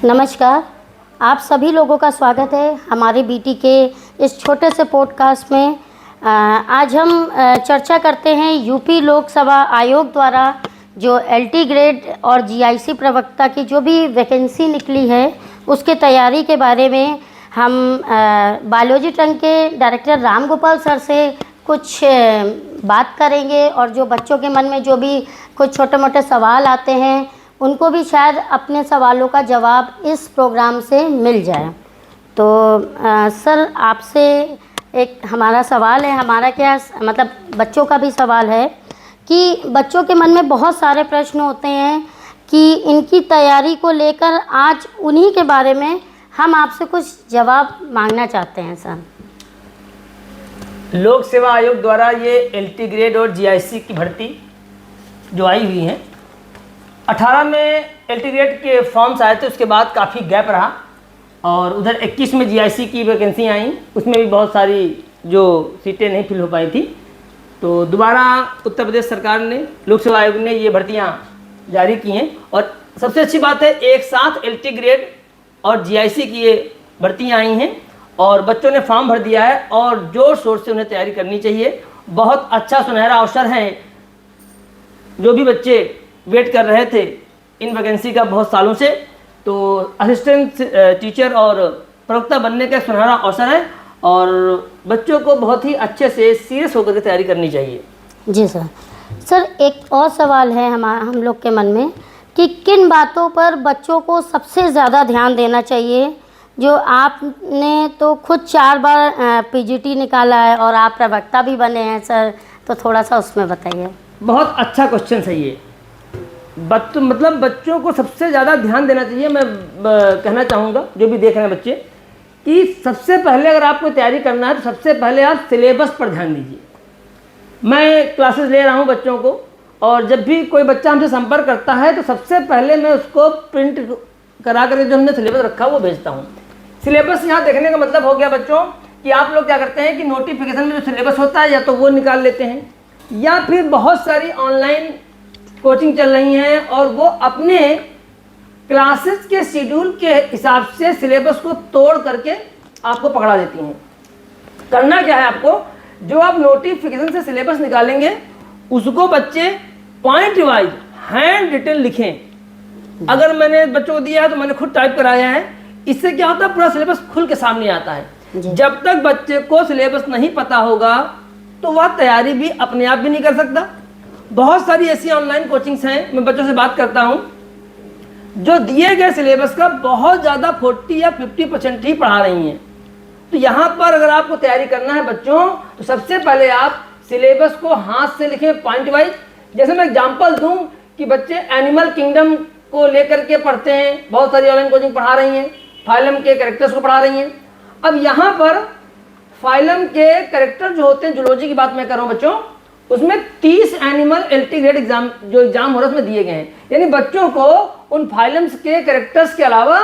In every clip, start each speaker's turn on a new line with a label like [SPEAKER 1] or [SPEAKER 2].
[SPEAKER 1] नमस्कार, आप सभी लोगों का स्वागत है हमारे बीटी के इस छोटे से पॉडकास्ट में। आज हम चर्चा करते हैं यूपी लोकसभा आयोग द्वारा जो एलटी ग्रेड और जीआईसी प्रवक्ता की जो भी वैकेंसी निकली है उसके तैयारी के बारे में। हम बायोलॉजी ट्रंक के डायरेक्टर राम गोपाल सर से कुछ बात करेंगे और जो बच्चों के मन में जो भी कुछ छोटे मोटे सवाल आते हैं उनको भी शायद अपने सवालों का जवाब इस प्रोग्राम से मिल जाए। तो सर आपसे एक हमारा सवाल है, हमारा क्या मतलब बच्चों का भी सवाल है कि बच्चों के मन में बहुत सारे प्रश्न होते हैं कि इनकी तैयारी को लेकर आज उन्हीं के बारे में हम आपसे कुछ जवाब मांगना चाहते हैं सर।
[SPEAKER 2] लोक सेवा आयोग द्वारा ये एलटी ग्रेड और जीआईसी की भर्ती जो आई हुई है, 18 में एलटी ग्रेड के फॉर्म्स आए थे, उसके बाद काफ़ी गैप रहा और उधर 21 में जीआईसी की वैकेंसी आई, उसमें भी बहुत सारी जो सीटें नहीं फिल हो पाई थी। तो दोबारा उत्तर प्रदेश सरकार ने, लोक सेवा आयोग ने ये भर्तियाँ जारी की हैं और सबसे अच्छी बात है एक साथ एलटी ग्रेड और जीआईसी की ये भर्तियाँ आई हैं और बच्चों ने फॉर्म भर दिया है और जोर शोर से उन्हें तैयारी करनी चाहिए। बहुत अच्छा सुनहरा अवसर है। जो भी बच्चे वेट कर रहे थे इन वैकेंसी का बहुत सालों से, तो असिस्टेंट टीचर और प्रवक्ता बनने का सुनहरा अवसर है और बच्चों को बहुत ही अच्छे से सीरियस होकर के तैयारी करनी चाहिए।
[SPEAKER 1] जी सर। सर एक और सवाल है हम लोग के मन में कि किन बातों पर बच्चों को सबसे ज़्यादा ध्यान देना चाहिए। जो आपने तो खुद 4 बार पीजीटी निकाला है और आप प्रवक्ता भी बने हैं सर, तो थोड़ा सा उसमें बताइए।
[SPEAKER 2] बहुत अच्छा क्वेश्चन है ये। मतलब बच्चों को सबसे ज़्यादा ध्यान देना चाहिए। मैं कहना चाहूँगा जो भी देख रहे हैं बच्चे कि सबसे पहले अगर आपको तैयारी करना है तो सबसे पहले आप सिलेबस पर ध्यान दीजिए। मैं क्लासेस ले रहा हूँ बच्चों को और जब भी कोई बच्चा हमसे संपर्क करता है तो सबसे पहले मैं उसको प्रिंट करा कर जो हमने सिलेबस रखा वो भेजता हूँ। सिलेबस यहाँ देखने का मतलब हो गया बच्चों कि आप लोग क्या करते हैं कि नोटिफिकेशन में जो सिलेबस होता है या तो वो निकाल लेते हैं या फिर बहुत सारी ऑनलाइन कोचिंग चल रही हैं और वो अपने क्लासेस के शेड्यूल के हिसाब से सिलेबस को तोड़ करके आपको पकड़ा देती हैं। करना क्या है आपको, जो आप नोटिफिकेशन से सिलेबस निकालेंगे उसको बच्चे पॉइंट वाइज हैंड रिटन लिखें। अगर मैंने बच्चों को दिया है तो मैंने खुद टाइप कराया है। इससे क्या होता है, पूरा सिलेबस खुल के सामने आता है। जब तक बच्चे को सिलेबस नहीं पता होगा तो वह तैयारी भी अपने आप भी नहीं कर सकता। बहुत सारी ऐसी ऑनलाइन कोचिंग्स हैं, मैं बच्चों से बात करता हूं, जो दिए गए सिलेबस का बहुत ज़्यादा 40 या 50% ही पढ़ा रही हैं। तो यहाँ पर अगर आपको तैयारी करना है बच्चों तो सबसे पहले आप सिलेबस को हाथ से लिखें पॉइंट वाइज। जैसे मैं एग्जांपल दूं कि बच्चे एनिमल किंगडम को लेकर के पढ़ते हैं, बहुत सारी ऑनलाइन कोचिंग पढ़ा रही हैं, फाइलम के कैरेक्टर्स को पढ़ा रही हैं। अब यहाँ पर फाइलम के कैरेक्टर जो होते हैं, जूलॉजी की बात मैं कर रहा हूँ बच्चों, उसमें 30 एनिमल एलटी ग्रेड एग्जाम जो एग्जाम हो रहा है उसमें दिए गए हैं। यानी बच्चों को उन फाइलम्स के कैरेक्टर्स के अलावा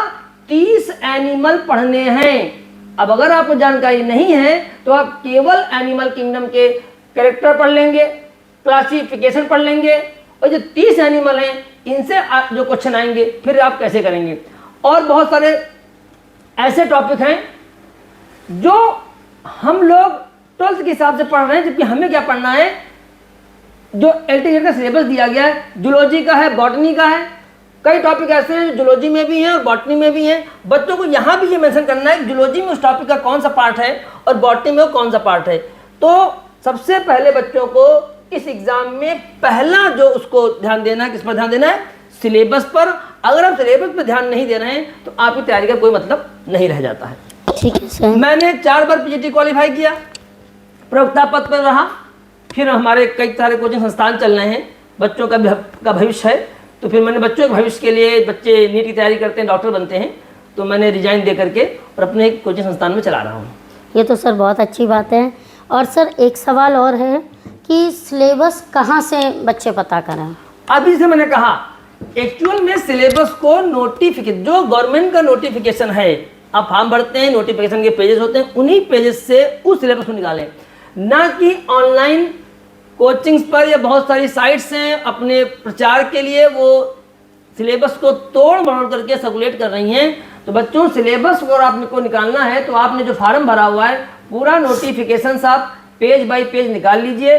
[SPEAKER 2] 30 एनिमल पढ़ने हैं। अब अगर आपको जानकारी नहीं है तो आप केवल एनिमल किंगडम के कैरेक्टर पढ़ लेंगे, क्लासिफिकेशन पढ़ लेंगे और जो 30 एनिमल हैं इनसे जो क्वेश्चन आएंगे फिर आप कैसे करेंगे। और बहुत सारे ऐसे टॉपिक हैं जो हम लोग 12th के हिसाब से पढ़ रहे हैं, जबकि हमें क्या पढ़ना है, जो एलटी ग्रेड का सिलेबस दिया गया है जूलॉजी का है, बॉटनी का है। कई टॉपिक ऐसे हैं जो जूलॉजी में भी हैं और बॉटनी में भी हैं। बच्चों को यहाँ भी ये मेंशन करना है कि जूलॉजी में उस टॉपिक का कौन सा पार्ट है और बॉटनी में वो कौन सा पार्ट है। तो सबसे पहले बच्चों को इस एग्जाम में पहला जो उसको ध्यान देना है, किस पर ध्यान देना है, सिलेबस पर। अगर आप सिलेबस पर ध्यान नहीं दे रहे हैं तो आपकी तैयारी का कोई मतलब नहीं रह जाता है।
[SPEAKER 1] ठीक है सर।
[SPEAKER 2] मैंने 4 बार पीजीटी क्वालिफाई किया, प्रवक्ता पद पर रहा, फिर हमारे कई सारे कोचिंग संस्थान चल रहे हैं, बच्चों का भविष्य है, तो फिर मैंने बच्चों के भविष्य के लिए, बच्चे नीट की तैयारी करते हैं, डॉक्टर बनते हैं, तो मैंने रिजाइन दे करके और अपने कोचिंग संस्थान में चला रहा हूँ।
[SPEAKER 1] ये तो सर बहुत अच्छी बात है। और सर एक सवाल और है कि सिलेबस कहाँ से बच्चे पता करें।
[SPEAKER 2] अभी से मैंने कहा एक्चुअल में सिलेबस को नोटिफिकेशन, जो गवर्नमेंट का नोटिफिकेशन है, आप फॉर्म भरते हैं, नोटिफिकेशन के पेजेस होते हैं, उन्हीं पेजेस से उस सिलेबस को निकालें, ना कि ऑनलाइन कोचिंग्स पर या बहुत सारी साइट्स हैं अपने प्रचार के लिए वो सिलेबस को तोड़ मरोड़ करके सर्कुलेट कर रही हैं। तो बच्चों सिलेबस को आपको निकालना है तो आपने जो फार्म भरा हुआ है पूरा नोटिफिकेशन आप पेज बाय पेज निकाल लीजिए।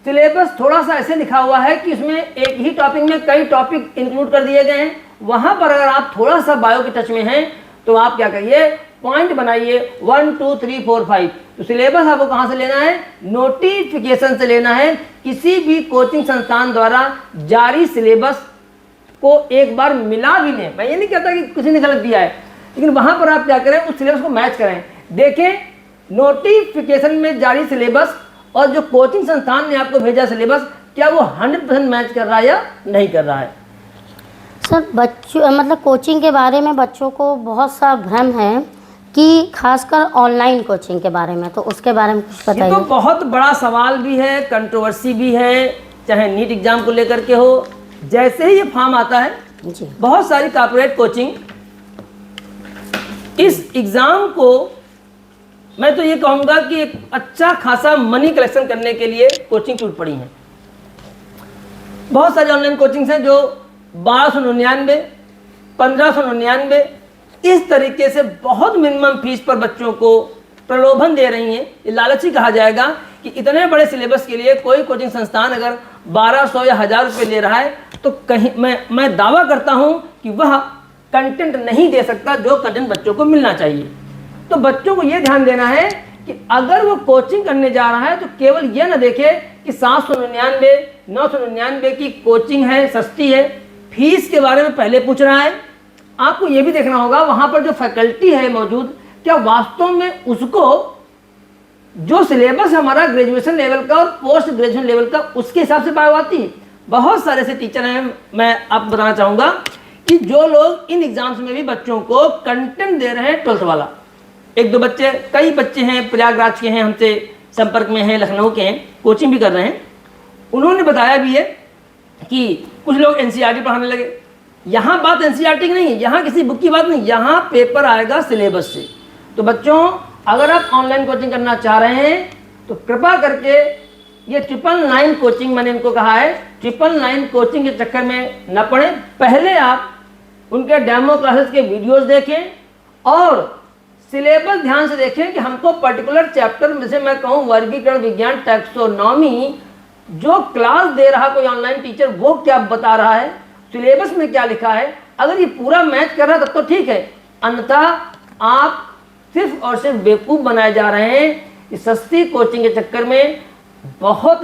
[SPEAKER 2] सिलेबस थोड़ा सा ऐसे लिखा हुआ है कि उसमें एक ही टॉपिक में कई टॉपिक इंक्लूड कर दिए गए हैं। वहां पर अगर आप थोड़ा सा बायो के टच में हैं तो आप क्या करिए, पॉइंट बनाइए 1 2 3 4 5। तो सिलेबस आपको कहां से लेना है, नोटिफिकेशन से लेना है। किसी भी कोचिंग संस्थान द्वारा जारी सिलेबस को एक बार मिला भी लें। मैं ये नहीं कहता कि किसी ने गलत दिया है, लेकिन वहां पर आप क्या करें, उस सिलेबस को मैच करें। देखें नोटिफिकेशन में जारी सिलेबस और जो कोचिंग संस्थान ने आपको भेजा सिलेबस, क्या वो 100% मैच कर रहा है या नहीं कर रहा है।
[SPEAKER 1] सर बच्चों मतलब कोचिंग के बारे में बच्चों को बहुत सा भ्रम है कि खासकर ऑनलाइन कोचिंग के बारे में, तो उसके बारे में कुछ
[SPEAKER 2] ये
[SPEAKER 1] बताइए।
[SPEAKER 2] तो बहुत बड़ा सवाल भी है, कंट्रोवर्सी भी है, चाहे नीट एग्जाम को लेकर के हो। जैसे ही ये फॉर्म आता है
[SPEAKER 1] जी,
[SPEAKER 2] बहुत सारी कॉर्पोरेट कोचिंग इस एग्जाम को, मैं तो ये कहूँगा कि एक अच्छा खासा मनी कलेक्शन करने के लिए कोचिंग टूट पड़ी हैं। बहुत सारी ऑनलाइन कोचिंग्स हैं जो 1299, 1599 इस तरीके से बहुत मिनिमम फीस पर बच्चों को प्रलोभन दे रही हैं। ये लालची कहा जाएगा कि इतने बड़े सिलेबस के लिए कोई कोचिंग संस्थान अगर 1200 या 1000 रुपये ले रहा है तो कहीं मैं दावा करता हूं कि वह कंटेंट नहीं दे सकता जो कंटेंट बच्चों को मिलना चाहिए। तो बच्चों को यह ध्यान देना है कि अगर वो कोचिंग करने जा रहा है तो केवल यह ना देखे कि 799 999 की कोचिंग है, सस्ती है। फीस के बारे में पहले पूछ रहा है। आपको यह भी देखना होगा वहां पर जो फैकल्टी है मौजूद, क्या वास्तव में उसको जो सिलेबस हमारा ग्रेजुएशन लेवल का और पोस्ट ग्रेजुएशन लेवल का उसके हिसाब से बायो आती है। बहुत सारे ऐसे टीचर हैं, मैं आपको बताना चाहूँगा कि जो लोग इन एग्जाम्स में भी बच्चों को कंटेंट दे रहे हैं 12th वाला। एक दो बच्चे, कई बच्चे हैं प्रयागराज के हैं, हमसे संपर्क में हैं, लखनऊ के हैं, कोचिंग भी कर रहे हैं। उन्होंने बताया भी है कि कुछ लोग एनसीईआरटी पढ़ाने लगे। यहाँ बात एनसीईआरटी की नहीं है, यहाँ किसी बुक की बात नहीं, यहाँ पेपर आएगा सिलेबस से। तो बच्चों अगर आप ऑनलाइन कोचिंग करना चाह रहे हैं तो कृपा करके ये 999 कोचिंग, मैंने इनको कहा है 999 कोचिंग के चक्कर में न पड़े। पहले आप उनके डेमो क्लासेस के वीडियोस देखें और सिलेबस ध्यान से देखें कि हमको पर्टिकुलर चैप्टर में से, मैं कहूँ वर्गीकरण विज्ञान टैक्सोनॉमी, जो क्लास दे रहा कोई ऑनलाइन टीचर वो क्या बता रहा है, सिलेबस में क्या लिखा है। अगर ये पूरा मैच कर रहा है तब तो ठीक है, अन्यथा आप सिर्फ और सिर्फ बेवकूफ़ बनाए जा रहे हैं। इस सस्ती कोचिंग के चक्कर में बहुत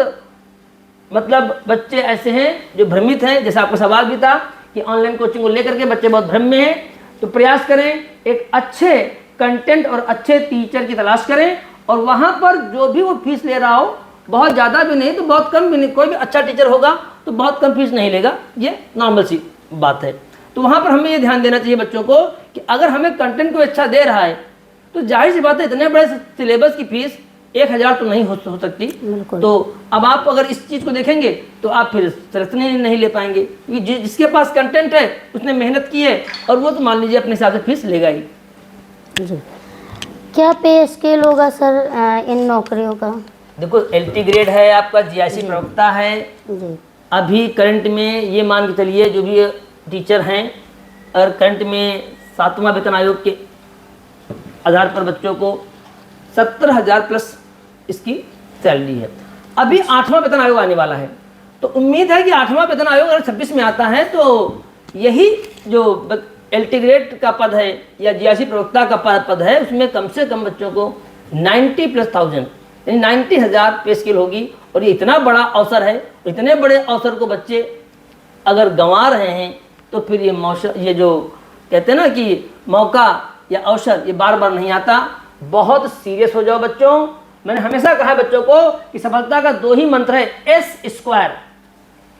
[SPEAKER 2] मतलब बच्चे ऐसे हैं जो भ्रमित हैं। जैसा आपका सवाल भी था कि ऑनलाइन कोचिंग को लेकर के बच्चे बहुत भ्रम में हैं। तो प्रयास करें, एक अच्छे कंटेंट और अच्छे टीचर की तलाश करें और वहाँ पर जो भी वो फीस ले रहा हो, बहुत ज़्यादा भी नहीं तो बहुत कम भी नहीं, कोई भी अच्छा टीचर होगा तो बहुत कम फीस नहीं लेगा, ये नॉर्मल सी बात है। तो वहाँ पर हमें ये ध्यान देना चाहिए बच्चों को कि अगर हमें कंटेंट को अच्छा दे रहा है तो जाहिर सी बात है इतने बड़े सिलेबस की फीस 1000 तो नहीं हो सकती। तो अब आप अगर इस चीज़ को देखेंगे तो आप फिर सिलेक्शन नहीं ले पाएंगे, क्योंकि जिसके पास कंटेंट है उसने मेहनत की है और वो तो मान लीजिए अपने हिसाब से फीस लेगा ही।
[SPEAKER 1] जी, क्या पे स्केल होगा सर इन नौकरियों का।
[SPEAKER 2] देखो LT ग्रेड है आपका, GIC प्रवक्ता है
[SPEAKER 1] जी,
[SPEAKER 2] अभी करंट में, ये मान के चलिए जो भी टीचर हैं और करंट में 7वां वेतन आयोग के आधार पर बच्चों को 70,000 प्लस इसकी सैलरी है। अभी 8वां वेतन आयोग आने वाला है, तो उम्मीद है कि 8वां वेतन आयोग अगर 26 में आता है तो यही जो LT ग्रेड का पद है या GIC प्रवक्ता का पद है उसमें कम से कम बच्चों को 90,000 यानी 90,000 पे स्केल होगी। और ये इतना बड़ा अवसर है, इतने बड़े अवसर को बच्चे अगर गंवा रहे हैं तो फिर ये जो कहते हैं ना कि मौका या अवसर ये बार बार नहीं आता। बहुत सीरियस हो जाओ बच्चों। मैंने हमेशा कहा है बच्चों को कि सफलता का 2 ही मंत्र है, S²।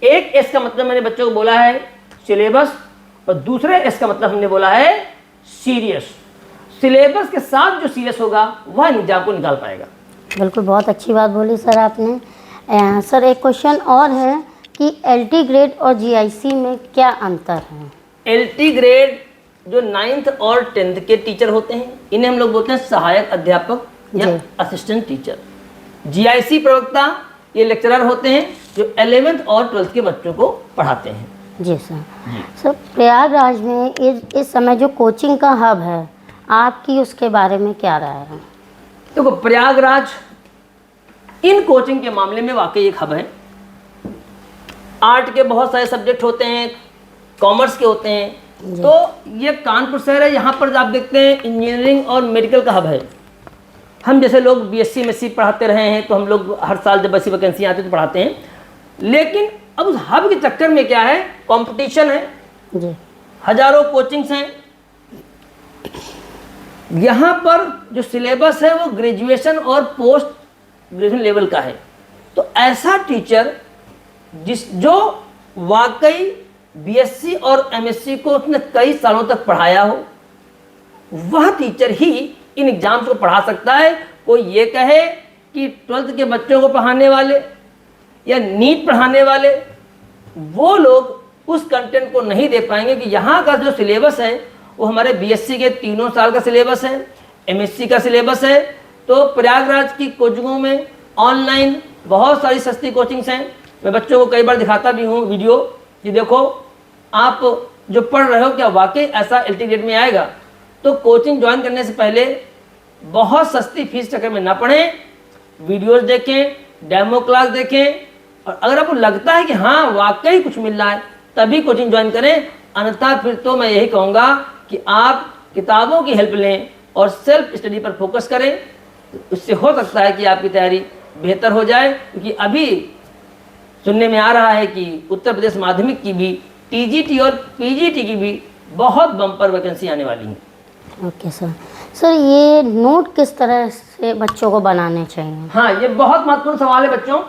[SPEAKER 2] एक S का मतलब मैंने बच्चों को बोला है सिलेबस और दूसरे S का मतलब हमने बोला है सीरियस। सिलेबस के साथ जो सीरियस होगा वह एग्जाम को निकाल पाएगा।
[SPEAKER 1] बिल्कुल, बहुत अच्छी बात बोली सर आपने। सर एक क्वेश्चन और है कि LT ग्रेड और GIC में क्या अंतर है।
[SPEAKER 2] LT ग्रेड जो 9th और 10th के टीचर होते हैं इन्हें हम लोग बोलते हैं सहायक अध्यापक या असिस्टेंट टीचर। GIC प्रवक्ता ये लेक्चरर होते हैं जो 11th और 12th के बच्चों को पढ़ाते हैं।
[SPEAKER 1] जी सर। सर प्रयागराज में इस समय जो कोचिंग का हब है, आपकी उसके बारे में क्या राय है?
[SPEAKER 2] देखो, प्रयागराज इन कोचिंग के मामले में वाकई एक हब है। आर्ट के बहुत सारे सब्जेक्ट होते हैं, कॉमर्स के होते हैं, तो ये कानपुर शहर है, यहाँ पर आप देखते हैं इंजीनियरिंग और मेडिकल का हब है। हम जैसे लोग बीएससी एमएससी पढ़ाते रहे हैं, तो हम लोग हर साल जब ऐसी वैकेंसी आती है तो पढ़ाते हैं। लेकिन अब उस हब के चक्कर में क्या है, कंपटीशन है
[SPEAKER 1] जी।
[SPEAKER 2] हजारों कोचिंग्स हैं। यहाँ पर जो सिलेबस है वो ग्रेजुएशन और पोस्ट ग्रेजुएशन लेवल का है। तो ऐसा टीचर जो वाकई बीएससी और एमएससी को उसने कई सालों तक पढ़ाया हो, वह टीचर ही इन एग्जाम्स को पढ़ा सकता है। कोई ये कहे कि 12th के बच्चों को पढ़ाने वाले या नीट पढ़ाने वाले, वो लोग उस कंटेंट को नहीं दे पाएंगे कि यहाँ का जो सिलेबस है वो हमारे बीएससी के 3 साल का सिलेबस है, एमएससी का सिलेबस है। तो प्रयागराज की कोचिंगों में ऑनलाइन बहुत सारी सस्ती कोचिंग्स हैं। मैं बच्चों को कई बार दिखाता भी हूँ वीडियो कि देखो, आप जो पढ़ रहे हो क्या वाकई ऐसा एलटी ग्रेड में आएगा। तो कोचिंग ज्वाइन करने से पहले बहुत सस्ती फीस चक्कर में ना पढ़ें, वीडियोस देखें, डेमो क्लास देखें, और अगर आपको लगता है कि हाँ वाकई कुछ मिल रहा है तभी कोचिंग ज्वाइन करें। अन्यथा फिर तो मैं यही कहूँगा कि आप किताबों की हेल्प लें और सेल्फ स्टडी पर फोकस करें। उससे हो सकता है कि आपकी तैयारी बेहतर हो जाए, क्योंकि अभी सुनने में आ रहा है कि उत्तर प्रदेश माध्यमिक की भी, टीजीटी और पीजीटी की भी बहुत बम्पर वैकेंसी आने वाली है।
[SPEAKER 1] Okay sir. सर ये नोट किस तरह से बच्चों को बनाने चाहिए?
[SPEAKER 2] हाँ, ये बहुत महत्वपूर्ण सवाल है बच्चों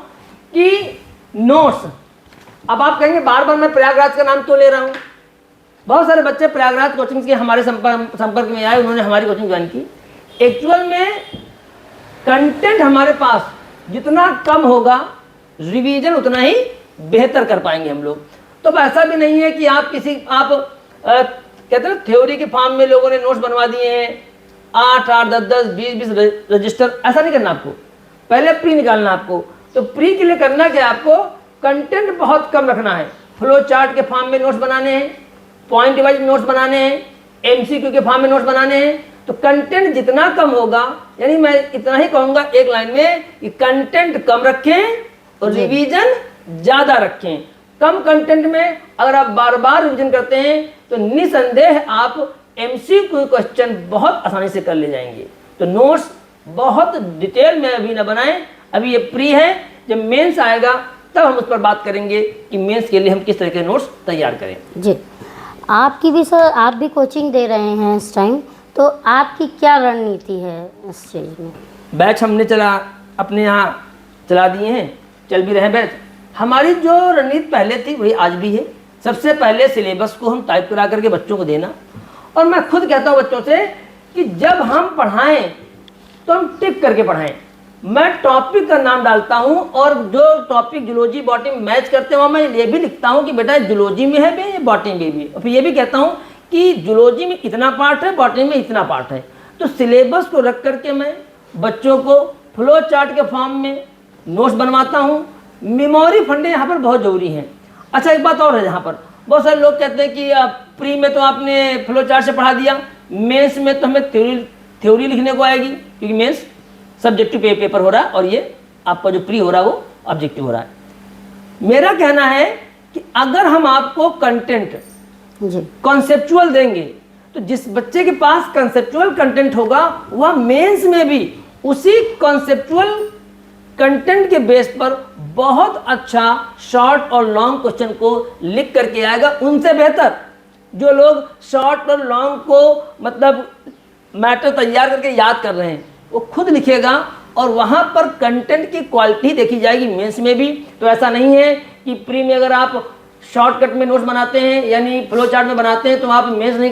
[SPEAKER 2] कि नोट्स। अब आप कहेंगे बार बार मैं प्रयागराज का नाम क्यों ले रहा हूँ। बहुत सारे बच्चे प्रयागराज कोचिंग के हमारे संपर्क में आए, उन्होंने हमारी कोचिंग ज्वाइन की। एक्चुअल में कंटेंट हमारे पास जितना कम होगा, रिवीजन उतना ही बेहतर कर पाएंगे हम लोग। तो ऐसा भी नहीं है कि आप कहते हैं थ्योरी के फॉर्म में लोगों ने नोट्स बनवा दिए हैं 8, 10, 20 रजिस्टर। ऐसा नहीं करना आपको, पहले प्री निकालना आपको। तो प्री के लिए करना क्या, आपको कंटेंट बहुत कम रखना है। फ्लो चार्ट के फॉर्म में नोट्स बनाने हैं, पॉइंट वाइज नोट्स बनाने हैं, एमसीक्यू के फॉर्म में नोट्स बनाने हैं। तो कंटेंट जितना कम होगा, यानी मैं इतना ही कहूँगा एक लाइन में कि कंटेंट कम रखें और रिवीजन ज़्यादा रखें। कम कंटेंट में अगर आप बार बार रिवीजन करते हैं तो निसंदेह आप एमसीक्यू क्वेश्चन बहुत आसानी से कर ले जाएंगे। तो नोट्स बहुत डिटेल में अभी ना बनाएं, अभी ये प्री है। जब मेंस आएगा तब हम उस पर बात करेंगे कि मेंस के लिए हम किस तरह के नोट्स तैयार करें।
[SPEAKER 1] जी, आपकी भी सर, आप भी कोचिंग दे रहे हैं इस टाइम, तो आपकी क्या रणनीति है इस चीज़ में?
[SPEAKER 2] बैच हमने अपने यहाँ चला दिए हैं, चल भी रहे हैं बैच। हमारी जो रणनीति पहले थी वही आज भी है। सबसे पहले सिलेबस को हम टाइप करा करके बच्चों को देना, और मैं खुद कहता हूँ बच्चों से कि जब हम पढ़ाएं तो हम टिक करके पढ़ाएं। मैं टॉपिक का नाम डालता हूं, और जो टॉपिक जूलॉजी बॉटनी में मैच करते हैं मैं ये भी लिखता हूं कि बेटा जूलॉजी में है भी, ये बॉटनी में भी। और फिर ये भी कहता हूं कि जूलॉजी में इतना पार्ट है, बॉटनी में इतना पार्ट है। तो सिलेबस को रख करके मैं बच्चों को फ्लो चार्ट के फॉर्म में नोट्स बनवाता हूँ। मेमोरी फंडे यहाँ पर बहुत ज़रूरी हैं। अच्छा, एक बात और है, यहाँ पर बहुत सारे लोग कहते हैं कि प्री में तो आपने फ्लो चार्ट से पढ़ा दिया, मेंस में तो हमें थ्योरी लिखने को आएगी, क्योंकि मेंस सब्जेक्टिव पेपर हो रहा है और ये आपका जो प्री हो रहा है वो ऑब्जेक्टिव हो रहा है। मेरा कहना है कि अगर हम आपको कंटेंट कॉन्सेप्चुअल देंगे तो जिस बच्चे के पास कॉन्सेप्चुअल कंटेंट होगा वह मेंस में भी उसी कॉन्सेप्चुअल कंटेंट के बेस पर बहुत अच्छा शॉर्ट और लॉन्ग क्वेश्चन को लिख करके आएगा। उनसे बेहतर जो लोग शॉर्ट और लॉन्ग को मतलब मैटर तैयार करके याद कर रहे हैं वो खुद लिखेगा, और वहाँ पर कंटेंट की क्वालिटी देखी जाएगी मेंस में भी। तो ऐसा नहीं है कि प्री में अगर आप शॉर्टकट में नोट्स बनाते हैं यानी फ्लो चार्ट में बनाते हैं तो आप मेंस नहीं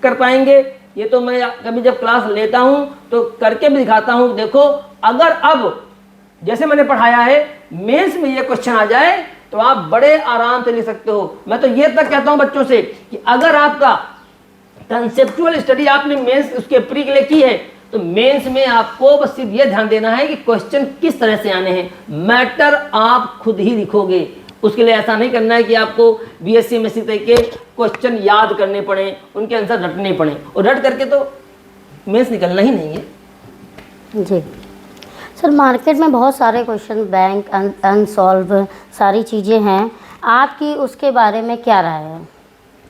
[SPEAKER 2] कर पाएंगे। ये तो मैं कभी जब क्लास लेता हूँ तो करके भी दिखाता हूँ। देखो, अगर अब जैसे मैंने पढ़ाया है मेंस में ये क्वेश्चन आ जाए तो आप बड़े आराम से लिख सकते हो। मैं तो ये तक कहता हूँ बच्चों से कि अगर आपका कंसेप्चुअल स्टडी आपने मेंस उसके प्री के लिए की है तो मेंस में आपको बस सिर्फ ये ध्यान देना है कि क्वेश्चन किस तरह से आने हैं। मैटर आप खुद ही लिखोगे, उसके लिए ऐसा नहीं करना है कि आपको बीएससी एमएससी तक के क्वेश्चन याद करने पड़े, उनके आंसर रटने पड़े, और रट करके तो मेंस निकलना ही नहीं है।
[SPEAKER 1] जी सर, मार्केट में बहुत सारे क्वेश्चन बैंक अनसॉल्व सारी चीज़ें हैं, आपकी उसके बारे में क्या राय है?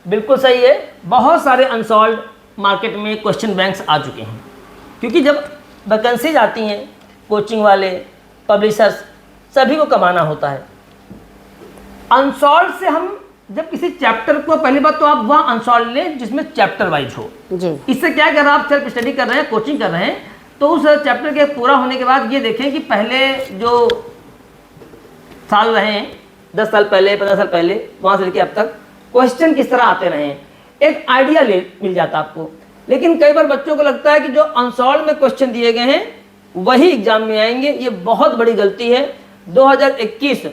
[SPEAKER 2] बिल्कुल सही है, बहुत सारे अनसॉल्व मार्केट में क्वेश्चन बैंक्स आ चुके हैं, क्योंकि जब वैकेंसीज आती हैं कोचिंग वाले पब्लिशर्स सभी को कमाना होता है। अनसॉल्व से हम जब किसी चैप्टर को, पहली बात तो आप वह अनसॉल्व लें जिसमें चैप्टर वाइज हो।
[SPEAKER 1] जी।
[SPEAKER 2] इससे क्या, अगर आप सेल्फ स्टडी कर रहे हैं, कोचिंग कर रहे हैं, तो उस चैप्टर के पूरा होने के बाद ये देखें कि पहले जो साल रहे हैं, 10 साल पहले, 15 साल पहले, वहाँ से लेकर अब तक क्वेश्चन किस तरह आते रहे हैं, एक आइडिया मिल जाता आपको। लेकिन कई बार बच्चों को लगता है कि जो अनसॉल्व में क्वेश्चन दिए गए हैं वही एग्जाम में आएंगे। ये बहुत बड़ी गलती है। 2021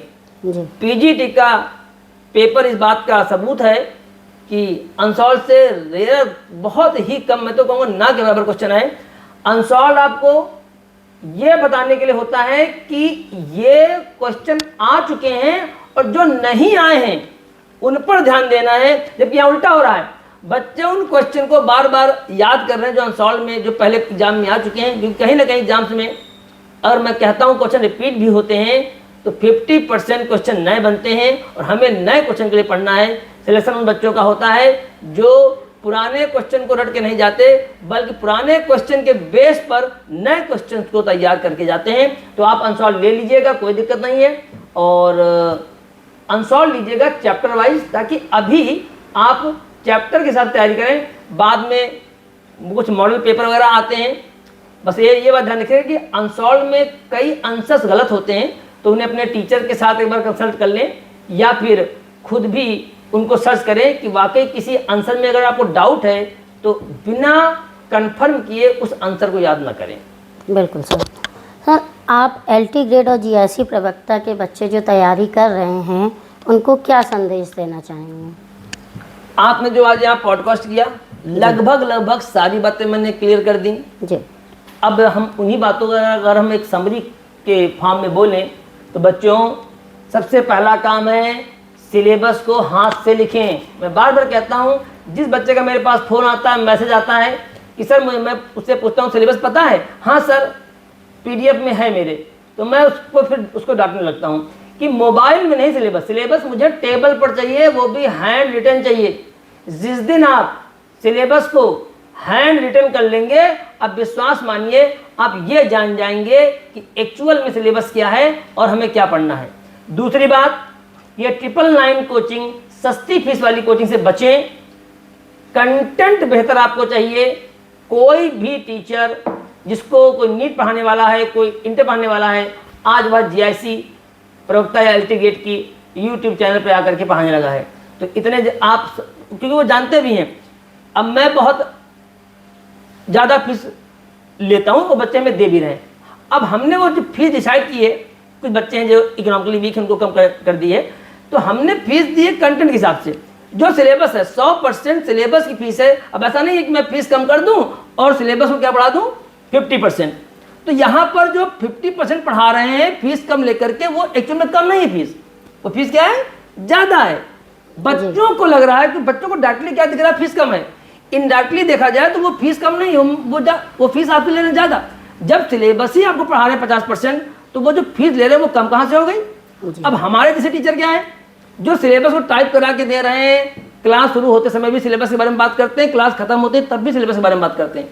[SPEAKER 2] पीजीटी का पेपर इस बात का सबूत है कि अनसॉल्व से रेयर, बहुत ही कम, मैं तो कहूँगा ना के बराबर क्वेश्चन आए। अनसॉल्व आपको ये बताने के लिए होता है कि ये क्वेश्चन आ चुके हैं और जो नहीं आए हैं उन पर ध्यान देना है, जबकि यहाँ उल्टा हो रहा है। बच्चे उन क्वेश्चन को बार बार याद कर रहे हैं जो अनसॉल्व में, जो पहले एग्जाम में आ चुके हैं, क्योंकि कहीं ना कहीं एग्जाम्स में अगर मैं कहता हूँ क्वेश्चन रिपीट भी होते हैं तो 50% क्वेश्चन नए बनते हैं और हमें नए क्वेश्चन के लिए पढ़ना है। सिलेक्शन उन बच्चों का होता है जो पुराने क्वेश्चन को रट के नहीं जाते, बल्कि पुराने क्वेश्चन के बेस पर नए क्वेश्चन को तैयार करके जाते हैं। तो आप अनसॉल्व ले लीजिएगा, कोई दिक्कत नहीं है, और अनसॉल्व लीजिएगा चैप्टर वाइज, ताकि अभी आप चैप्टर के साथ तैयारी करें। बाद में कुछ मॉडल पेपर वगैरह आते हैं, बस ये बात ध्यान रखिएगा कि अनसॉल्व में कई आंसर्स गलत होते हैं, तो उन्हें अपने टीचर के साथ एक बार कंसल्ट कर लें, या फिर खुद भी उनको सर्च करें कि वाकई किसी आंसर में अगर आपको डाउट है तो बिना कंफर्म किए उस आंसर को याद ना करें।
[SPEAKER 1] बिल्कुल सर। सर, आप एलटी ग्रेड और जीआईसी प्रवक्ता के बच्चे जो तैयारी कर रहे हैं उनको क्या संदेश देना चाहेंगे?
[SPEAKER 2] आपने जो आज यहाँ पॉडकास्ट किया, लगभग सारी बातें मैंने क्लियर कर दी
[SPEAKER 1] जी।
[SPEAKER 2] अब हम उन्हीं बातों का अगर हम एक समरी के फॉर्म में बोलें तो बच्चों, सबसे पहला काम है सिलेबस को हाथ से लिखें। मैं बार बार कहता हूँ, जिस बच्चे का मेरे पास फ़ोन आता है, मैसेज आता है कि सर मैं उससे पूछता हूँ सिलेबस पता है, हाँ सर पीडीएफ में है मेरे, तो मैं उसको डांटने लगता हूँ कि मोबाइल में नहीं सिलेबस मुझे टेबल पर चाहिए, वो भी हैंड रिटन चाहिए। जिस दिन आप सिलेबस को हैंड रिटन कर लेंगे, अब विश्वास मानिए आप ये जान जाएंगे कि एक्चुअल में सिलेबस क्या है और हमें क्या पढ़ना है। दूसरी बात, ये 999 कोचिंग, सस्ती फीस वाली कोचिंग से बचें। कंटेंट बेहतर आपको चाहिए। कोई भी टीचर जिसको कोई नीट पढ़ाने वाला है, कोई इंटर पढ़ाने वाला है, आज वह जीआईसी प्रवक्ता या एलटी गेट की यूट्यूब चैनल पर आकर के पढ़ाने लगा है। तो इतने आप, क्योंकि वो जानते भी हैं अब मैं बहुत ज़्यादा फीस लेता हूँ, वो बच्चे में दे भी रहे हैं। अब हमने वो जो फीस डिसाइड की है, कुछ बच्चे हैं जो इकोनॉमिकली वीक हैं उनको कम कर दी है, तो हमने फीस दी है कंटेंट के हिसाब से। जो सिलेबस है 100% सिलेबस की फीस है। अब ऐसा नहीं है कि मैं फीस कम कर दूं और सिलेबस को क्या बढ़ा दूं 50%। तो यहाँ पर जो 50% पढ़ा रहे हैं फीस कम लेकर के, वो एक्चुअल में कम नहीं है फीस, वो फीस क्या है, ज़्यादा है। बच्चों को लग रहा है कि बच्चों को डायरेक्टली क्या दिख रहा है, फीस कम है। इनडायरेक्टली देखा जाए तो वो फीस कम नहीं है, वो फीस आपसे ले रहे हैं ज़्यादा। जब सिलेबस ही आपको पढ़ा रहे हैं 50%, तो वो जो फीस ले रहे हैं वो कम कहाँ से हो गई। अब हमारे जैसे टीचर क्या है, जो सिलेबस को टाइप करा के दे रहे हैं, क्लास शुरू होते समय भी सिलेबस के बारे में बात करते हैं, क्लास खत्म होते तब भी सिलेबस के बारे में बात करते हैं।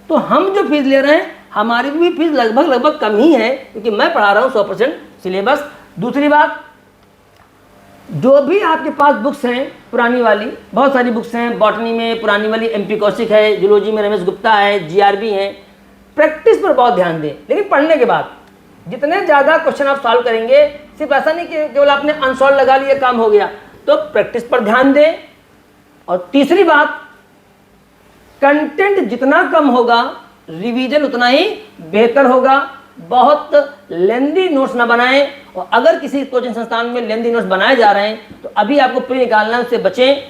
[SPEAKER 2] तो हम जो फीस ले रहे हैं, हमारी भी फीस लगभग कम ही है, क्योंकि मैं पढ़ा रहा हूँ 100% सिलेबस। दूसरी बात, जो भी आपके पास बुक्स हैं पुरानी वाली, बहुत सारी बुक्स हैं, बॉटनी में पुरानी वाली MP कौशिक है, जूलॉजी में रमेश गुप्ता है, GRB है, प्रैक्टिस पर बहुत ध्यान दें। लेकिन पढ़ने के बाद जितने ज़्यादा क्वेश्चन आप सॉल्व करेंगे, सिर्फ ऐसा नहीं कि केवल आपने अनसॉल्व लगा लिया काम हो गया, तो प्रैक्टिस पर ध्यान दें। और तीसरी बात, कंटेंट जितना कम होगा रिवीजन उतना ही बेहतर होगा। बहुत लेंदी नोट्स ना बनाएं, और अगर किसी कोचिंग संस्थान में लेंदी नोट्स बनाए जा रहे हैं तो अभी आपको प्री निकालना, उससे बचें।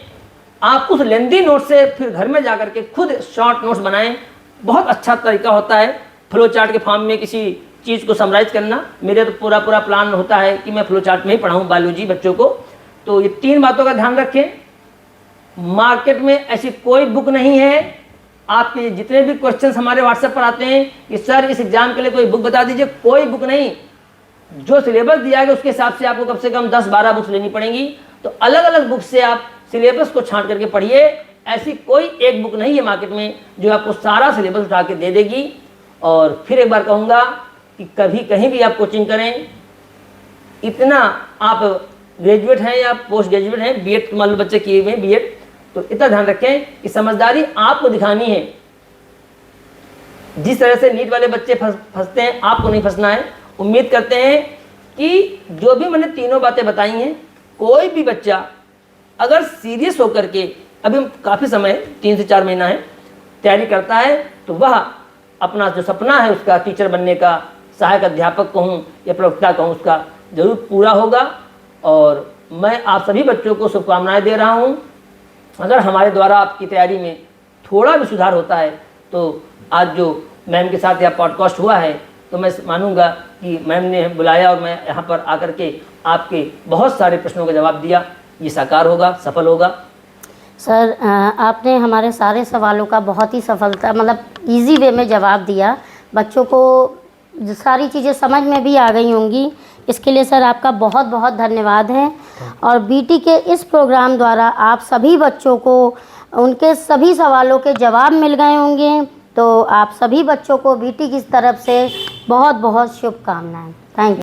[SPEAKER 2] आप उस लेंदी नोट से फिर घर में जाकर के खुद शॉर्ट नोट्स बनाएं। बहुत अच्छा तरीका होता है फ्लो चार्ट के फॉर्म में किसी चीज़ को समराइज करना। मेरे तो पूरा प्लान होता है कि मैं फ्लो चार्ट में ही पढ़ाऊँ बायोलॉजी बच्चों को। तो ये 3 बातों का ध्यान रखें। मार्केट में ऐसी कोई बुक नहीं है। आपके जितने भी क्वेश्चंस हमारे व्हाट्सएप पर आते हैं कि सर इस एग्जाम के लिए कोई बुक बता दीजिए, कोई बुक नहीं। जो सिलेबस दिया गया उसके हिसाब से आपको कम से कम 10-12 बुक्स लेनी पड़ेंगी। तो अलग अलग बुक से आप सिलेबस को छांट करके पढ़िए। ऐसी कोई एक बुक नहीं है मार्केट में जो आपको सारा सिलेबस उठा के दे देगी। और फिर एक बार कहूँगा कि कभी कहीं भी आप कोचिंग करें, इतना आप ग्रेजुएट हैं या पोस्ट ग्रेजुएट हैं, बीएड मान लो बच्चे किए हुए हैं बीएड, तो इतना ध्यान रखें कि समझदारी आपको दिखानी है। जिस तरह से नीट वाले बच्चे फंसते हैं, आपको नहीं फंसना है। उम्मीद करते हैं कि जो भी मैंने तीनों बातें बताई हैं, कोई भी बच्चा अगर सीरियस होकर के, अभी काफ़ी समय 3 से 4 महीना है, तैयारी करता है, तो वह अपना जो सपना है उसका टीचर बनने का, सहायक अध्यापक कहूँ या प्रवक्ता कहूँ, उसका जरूर पूरा होगा। और मैं आप सभी बच्चों को शुभकामनाएं दे रहा हूँ। अगर हमारे द्वारा आपकी तैयारी में थोड़ा भी सुधार होता है तो आज जो मैम के साथ यह पॉडकास्ट हुआ है, तो मैं मानूंगा कि मैम ने बुलाया और मैं यहाँ पर आकर के आपके बहुत सारे प्रश्नों का जवाब दिया, ये साकार होगा, सफल होगा।
[SPEAKER 1] सर आपने हमारे सारे सवालों का बहुत ही सफलता मतलब इजी वे में जवाब दिया। बच्चों को सारी चीज़ें समझ में भी आ गई होंगी। इसके लिए सर आपका बहुत बहुत धन्यवाद है। और बीटी के इस प्रोग्राम द्वारा आप सभी बच्चों को उनके सभी सवालों के जवाब मिल गए होंगे। तो आप सभी बच्चों को बीटी की तरफ से बहुत बहुत शुभकामनाएं। Thank you.